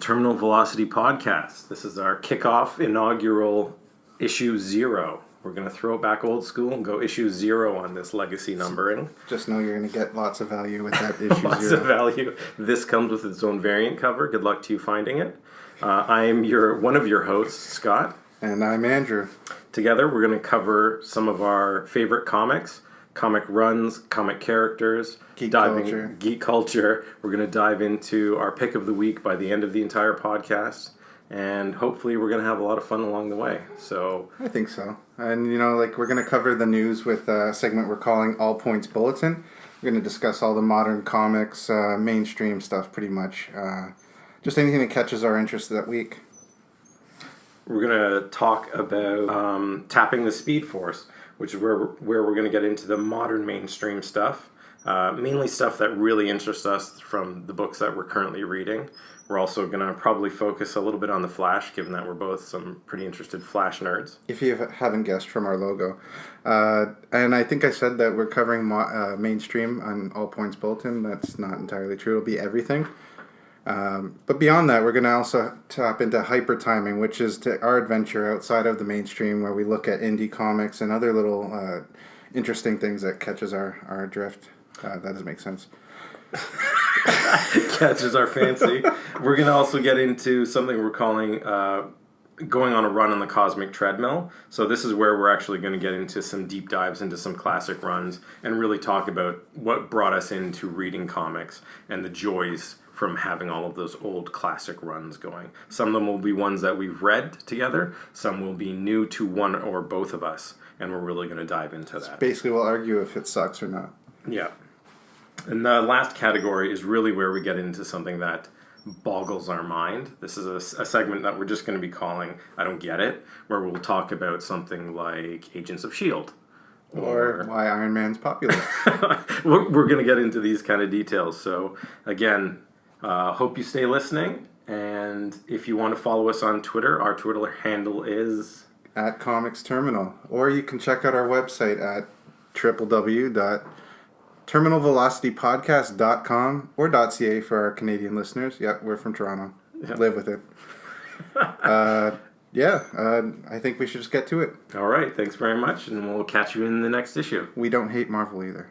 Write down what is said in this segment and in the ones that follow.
Terminal Velocity Podcast. This is our kickoff inaugural issue 0. We're going to throw it back old school and go issue 0 on this legacy numbering. Just know you're going to get lots of value with that issue 0. Lots of value. This comes with its own variant cover. Good luck to you finding it. I am one of your hosts, Scott. And I'm Andrew. Together, we're going to cover some of our favorite comics, comic runs, comic characters, geek culture. We're going to dive into our pick of the week by the end of the entire podcast. And hopefully we're going to have a lot of fun along the way. So I think so. And, we're going to cover the news with a segment we're calling All Points Bulletin. We're going to discuss all the modern comics, mainstream stuff pretty much. Just anything that catches our interest that week. We're going to talk about tapping the Speed Force, which is where we're going to get into the modern mainstream stuff. Mainly stuff that really interests us from the books that we're currently reading. We're also going to probably focus a little bit on the Flash, given that we're both some pretty interested Flash nerds. If you haven't guessed from our logo. And I think I said that we're covering mainstream on All Points Bulletin. That's not entirely true. It'll be everything. But beyond that, we're going to also tap into hyper timing, which is our adventure outside of the mainstream, where we look at indie comics and other little interesting things that catches our drift. That doesn't make sense. Catches our fancy. We're going to also get into something we're calling going on a run on the cosmic treadmill. So this is where we're actually going to get into some deep dives into some classic runs and really talk about what brought us into reading comics and the joys from having all of those old classic runs going. Some of them will be ones that we've read together. Some will be new to one or both of us. And we're really going to dive into that. Basically, we'll argue if it sucks or not. Yeah. And the last category is really where we get into something that boggles our mind. This is a segment that we're just going to be calling I Don't Get It, where we'll talk about something like Agents of S.H.I.E.L.D. Or why Iron Man's popular. We're going to get into these kind of details. So, again, hope you stay listening. And if you want to follow us on Twitter, our Twitter handle is @ComicsTerminal. Or you can check out our website at www.terminalvelocitypodcast.com or .ca for our Canadian listeners. Yep, we're from Toronto. Yep. Live with it. I think we should just get to it. All right, thanks very much, and we'll catch you in the next issue. We don't hate Marvel either.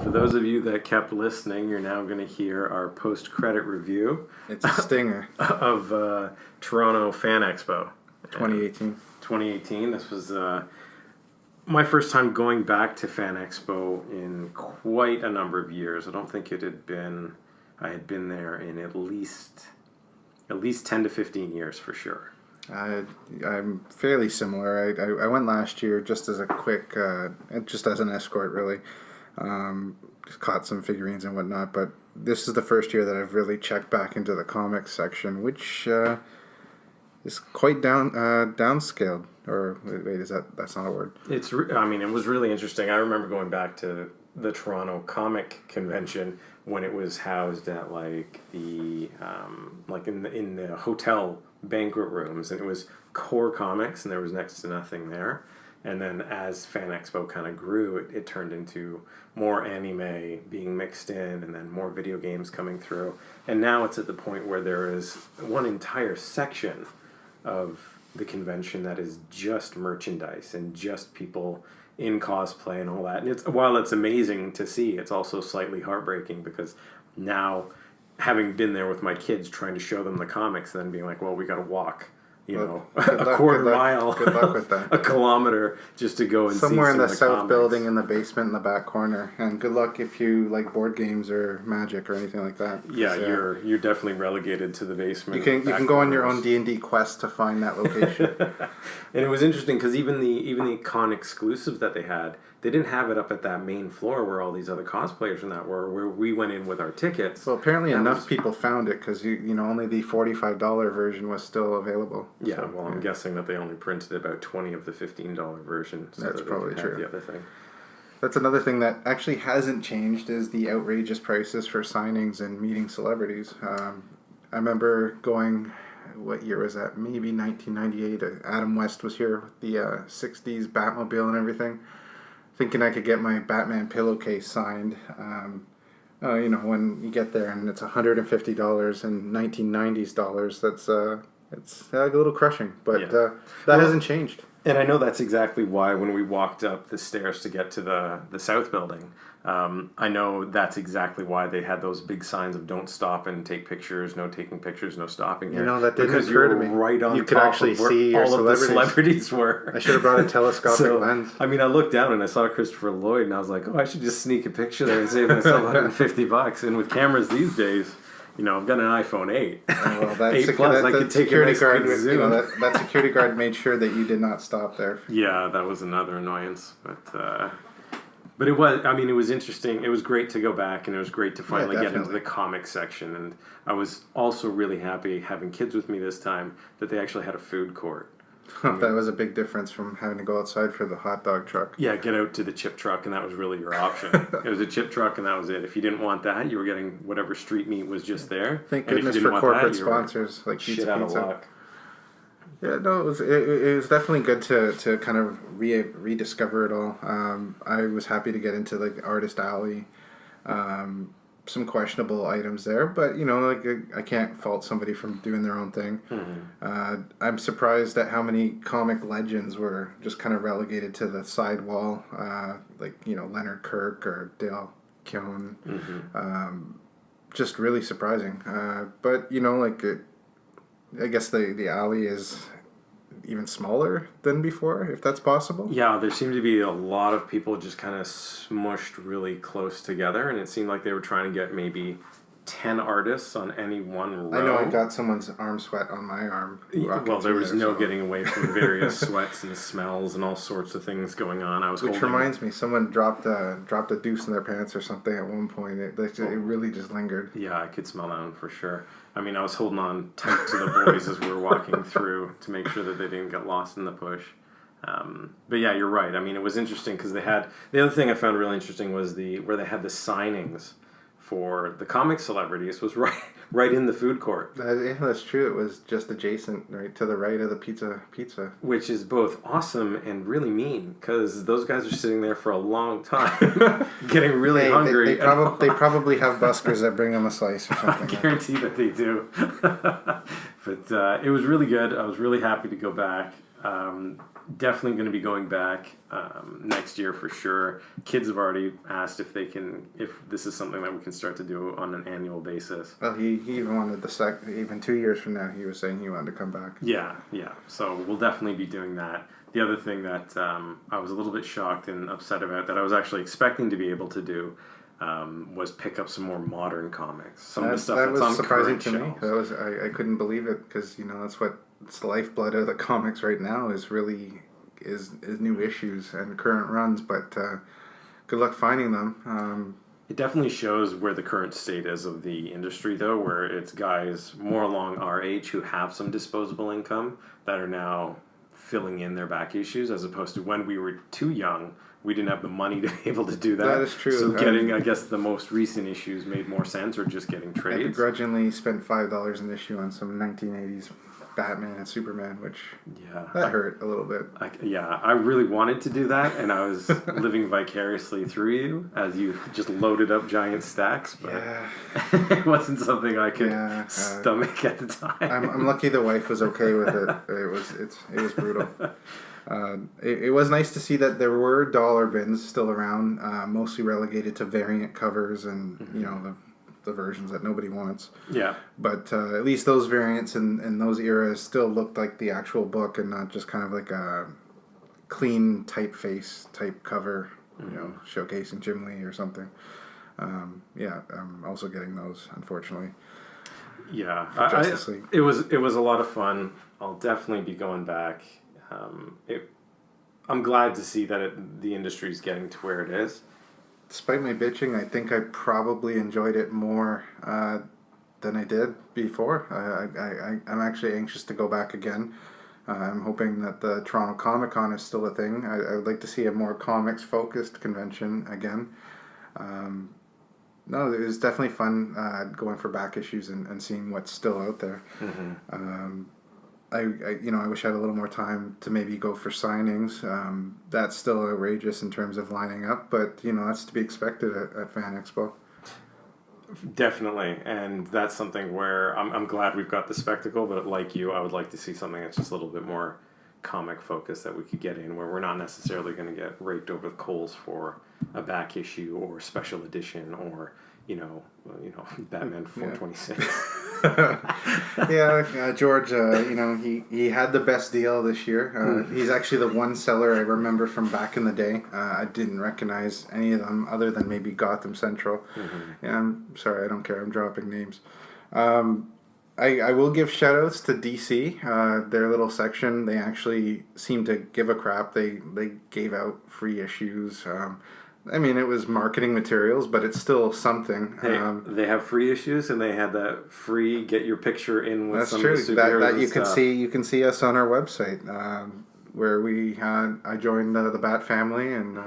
For those of you that kept listening, you're now going to hear our post-credit review. It's a stinger. Of Toronto FanExpo. 2018. 2018. This was my first time going back to FanExpo in quite a number of years. I don't think I had been there in at least 10 to 15 years for sure. I'm fairly similar. I went last year just as a quick, just as an escort really. Just caught some figurines and whatnot, but this is the first year that I've really checked back into the comics section, which is quite downscaled. Or wait, that's not a word? It was really interesting. I remember going back to the Toronto Comic Convention when it was housed at in the hotel banquet rooms, and it was core comics, and there was next to nothing there. And then as FanExpo kind of grew, it turned into more anime being mixed in, and then more video games coming through. And now it's at the point where there is one entire section of the convention that is just merchandise and just people in cosplay and all that. And while it's amazing to see, it's also slightly heartbreaking because now, having been there with my kids trying to show them the comics, then being like, well, we got to walk. A quarter mile, good luck with that. A kilometer just to go and somewhere see in the some south comics. Building in the basement in the back corner. And good luck if you like board games or Magic or anything like that. Yeah, you're definitely relegated to the basement. You can go on your own D&D quest to find that location. And it was interesting because even the con exclusives that they had, they didn't have it up at that main floor where all these other cosplayers and that were, where we went in with our tickets. Well, apparently enough people found it because only the $45 version was still available. Yeah, so, I'm guessing that they only printed about 20 of the $15 version. So that's probably true. The other thing. That's another thing that actually hasn't changed is the outrageous prices for signings and meeting celebrities. I remember going, what year was that? Maybe 1998. Adam West was here with the 60s Batmobile and everything. Thinking I could get my Batman Pillowcase signed. when you get there and it's $150 in 1990s dollars, it's a little crushing. But that hasn't changed. And I know that's exactly why when we walked up the stairs to get to the South Building, I know that's exactly why they had those big signs of "Don't stop and take pictures," "No taking pictures," "No stopping here." That didn't because occur to you're me. right on You could top actually of where see your all of the celebrities. celebrities were. I should have brought a telescopic lens. I mean, I looked down and I saw Christopher Lloyd, and I was like, "Oh, I should just sneak a picture there and save myself $150." And with cameras these days, I've got an iPhone 8. Well, that 8 Plus, I could take a nice guard. big zoom. That security guard made sure that you did not stop there. Yeah, that was another annoyance, but it was interesting. It was great to go back, and it was great to finally get into the comic section. And I was also really happy having kids with me this time that they actually had a food court. That was a big difference from having to go outside for the hot dog truck. Yeah, get out to the chip truck, and that was really your option. It was a chip truck, and that was it. If you didn't want that, you were getting whatever street meat was just there. Thank goodness for corporate sponsors like Pizza Pizza. Yeah, no, it was definitely good to kind of rediscover it all. I was happy to get into like Artist Alley. Some questionable items there, but I can't fault somebody from doing their own thing. Mm-hmm. I'm surprised at how many comic legends were just kind of relegated to the side wall, Leonard Kirk or Dale Keown. Mm-hmm. Just really surprising. But I guess the alley is even smaller than before, if that's possible. Yeah, there seemed to be a lot of people just kind of smushed really close together, and it seemed like they were trying to get maybe 10 artists on any one row. I know I got someone's arm sweat on my arm. Well, there was no getting away from various sweats and smells and all sorts of things going on. Which reminds me, someone dropped a deuce in their pants or something at one point. It really just lingered. Yeah, I could smell that one for sure. I mean, I was holding on tight to the boys as we were walking through to make sure that they didn't get lost in the push. But yeah, you're right. I mean, it was interesting because the other thing I found really interesting was where they had the signings for the comic celebrities was right in the food court. That's true. It was just adjacent, right to the right of the pizza. Which is both awesome and really mean, because those guys are sitting there for a long time, getting really hungry. They probably have buskers that bring them a slice or something. I guarantee that they do. But it was really good. I was really happy to go back. Definitely going to be going back next year for sure. Kids have already asked if this is something that we can start to do on an annual basis. Well, he even wanted even 2 years from now, he was saying he wanted to come back. Yeah. So we'll definitely be doing that. The other thing that I was a little bit shocked and upset about that I was actually expecting to be able to do was pick up some more modern comics. Some of the stuff that's on surprising current to me. shelves. I couldn't believe it because it's the lifeblood of the comics right now is new issues and current runs, but good luck finding them. It definitely shows where the current state is of the industry, though, where it's guys more along our age who have some disposable income that are now filling in their back issues, as opposed to when we were too young, we didn't have the money to be able to do that. That is true. So getting, I guess, the most recent issues made more sense, or just getting trades. I begrudgingly spent $5 an issue on some 1980s Batman and Superman, which that hurt a little bit. I really wanted to do that, and I was living vicariously through you as you just loaded up giant stacks, but it wasn't something I could stomach at the time. I'm lucky the wife was okay with it. It was brutal. It was nice to see that there were dollar bins still around, mostly relegated to variant covers and the versions that nobody wants. Yeah. But at least those variants in those eras still looked like the actual book and not just kind of like a clean typeface type cover, showcasing Jim Lee or something. I'm also getting those, unfortunately. Yeah. It was a lot of fun. I'll definitely be going back. I'm glad to see that the industry's getting to where it is. Despite my bitching, I think I probably enjoyed it more than I did before. I'm actually anxious to go back again. I'm hoping that the Toronto Comic Con is still a thing. I would like to see a more comics-focused convention again. No, it was definitely fun going for back issues and seeing what's still out there. Mm-hmm. I wish I had a little more time to maybe go for signings. That's still outrageous in terms of lining up, but that's to be expected at FanExpo. Definitely, and that's something where I'm glad we've got the spectacle, but like you, I would like to see something that's just a little bit more comic focused that we could get in, where we're not necessarily going to get raked over the coals for a back issue or special edition or Batman 426. Yeah, George, he had the best deal this year. He's actually the one seller I remember from back in the day. I didn't recognize any of them other than maybe Gotham Central. Mm-hmm. Yeah, I'm sorry, I don't care. I'm dropping names. I will give shout outs to DC. Their little section, they actually seem to give a crap. They gave out free issues. I mean, it was marketing materials, but it's still something. They have free issues, and they had that free get your picture in with That's some true. of the superheroes. That you and can stuff. see. You can see us on our website, where I joined the Bat family, and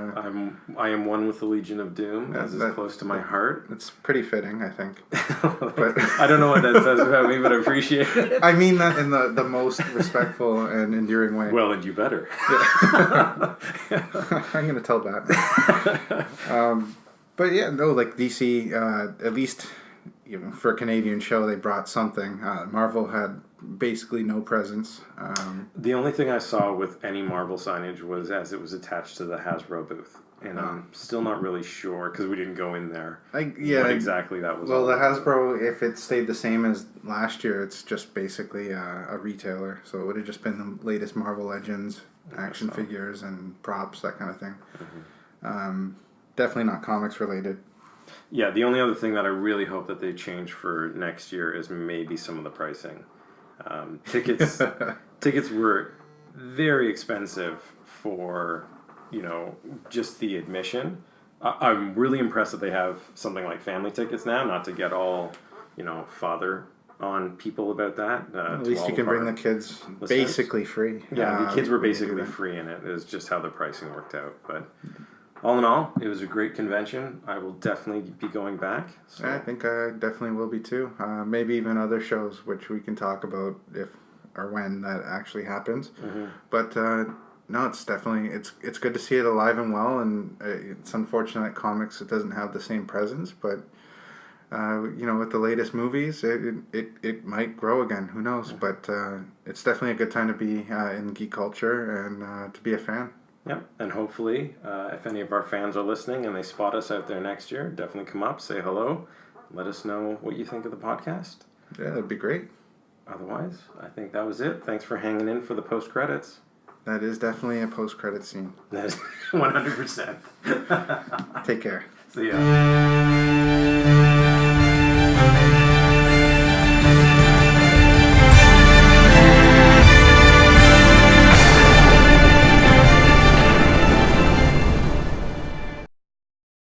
I am one with the Legion of Doom, as is close to my heart. it's pretty fitting, I think. But I don't know what that says about me, but I appreciate it. I mean that in the most respectful and endearing way. Well, and you better. Yeah. I'm gonna tell Bat. But yeah, no, like DC, at least for a Canadian show, they brought something. Marvel had basically no presence. The only thing I saw with any Marvel signage was as it was attached to the Hasbro booth. And I'm still not really sure, because we didn't go in there, what exactly that was. Well, the Hasbro, if it stayed the same as last year, it's just basically a retailer. So it would have just been the latest Marvel Legends, action figures and props, that kind of thing. Mm-hmm. Definitely not comics related. Yeah, the only other thing that I really hope that they change for next year is maybe some of the pricing. Tickets were very expensive for, just the admission. I'm really impressed that they have something like family tickets now, not to get all, father on people about that. At least you can bring the kids basically free. Yeah, the kids were basically free in it. It was just how the pricing worked out. But all in all, it was a great convention. I will definitely be going back. So. I think I definitely will be too. Maybe even other shows, which we can talk about if or when that actually happens. Mm-hmm. But no, it's definitely it's good to see it alive and well. And it's unfortunate that comics it doesn't have the same presence, but. With the latest movies, it might grow again. Who knows? But it's definitely a good time to be in geek culture and to be a fan. Yep, and hopefully, if any of our fans are listening and they spot us out there next year, definitely come up, say hello, let us know what you think of the podcast. Yeah, that'd be great. Otherwise, I think that was it. Thanks for hanging in for the post-credits. That is definitely a post-credit scene. That is 100%. Take care. See ya.